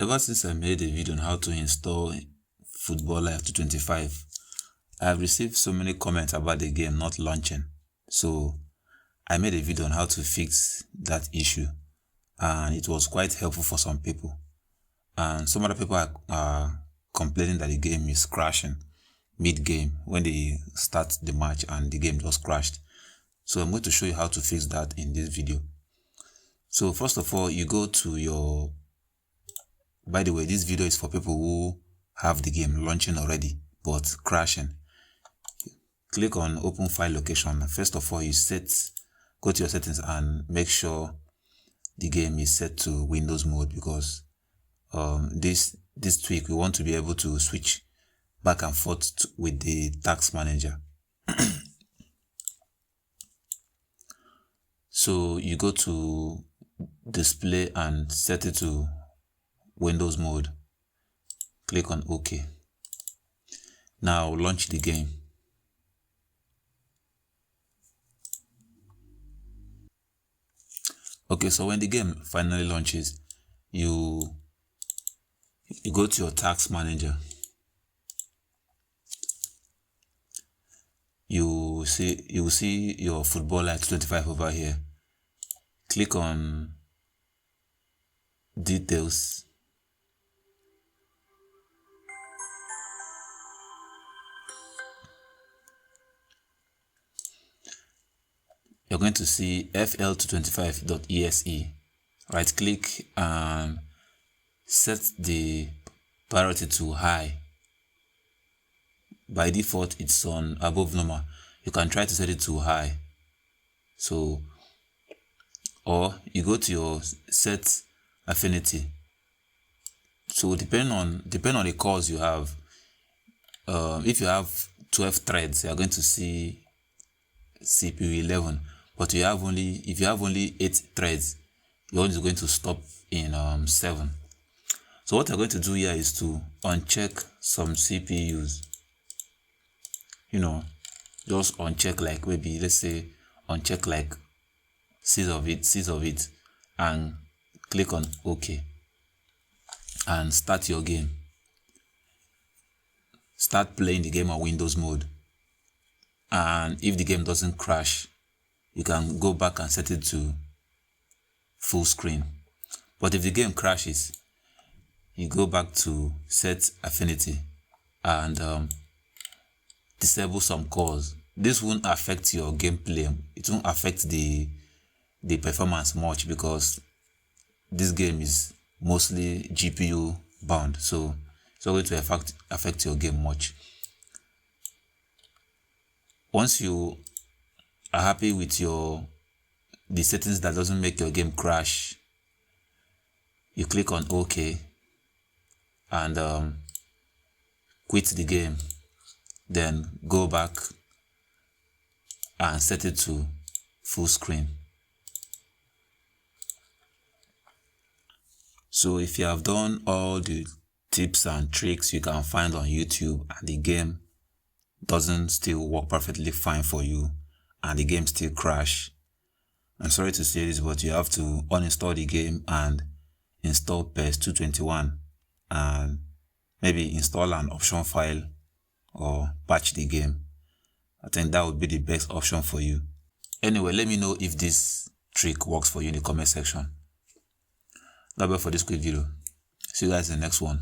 Ever since I made a video on how to install Football Live 225, I have received so many comments about the game not launching. So I made a video on how to fix that issue, and it was quite helpful for some people. And some other people are complaining that the game is crashing mid-game when they start the match and the game just crashed. So I'm going to show you how to fix that in this video. So first of all, you go to your... By the way, this video is for people who have the game launching already but crashing. Click on open file location. First of all, go to your settings and make sure the game is set to Windows mode, because this tweak, we want to be able to switch back and forth with the task manager. So you go to display and set it to Windows mode. Click on OK. Now launch the game. Okay, so when the game finally launches, you go to your task manager. You will see your Football Live 25 over here. Click on details. You're going to see fl225.exe. Right click and set the priority to high. By default, it's on above normal. You can try to set it to high. So, or you go to your set affinity. So depending on the cores you have, if you have 12 threads, you are going to see CPU 11. But if you have only 8 threads, you're only going to stop in 7. So what you're going to do here is to uncheck some CPUs. Just uncheck, like maybe let's say uncheck like 6 of it, and click on OK and start your game. Start playing the game on Windows mode, and if the game doesn't crash, you can go back and set it to full screen. But if the game crashes, you go back to set affinity and disable some cores. This won't affect your gameplay. It won't affect the performance much, because this game is mostly GPU bound, so it's not going to affect your game much. Once you are happy with the settings that doesn't make your game crash, you click on OK and quit the game. Then go back and set it to full screen. So if you have done all the tips and tricks you can find on YouTube and the game doesn't still work perfectly fine for you and the game still crash, I'm sorry to say this, but you have to uninstall the game and install PES 221 and maybe install an option file or patch the game. I think that would be the best option for you. Anyway, let me know if this trick works for you in the comment section. That's all for this quick video. See you guys in the next one.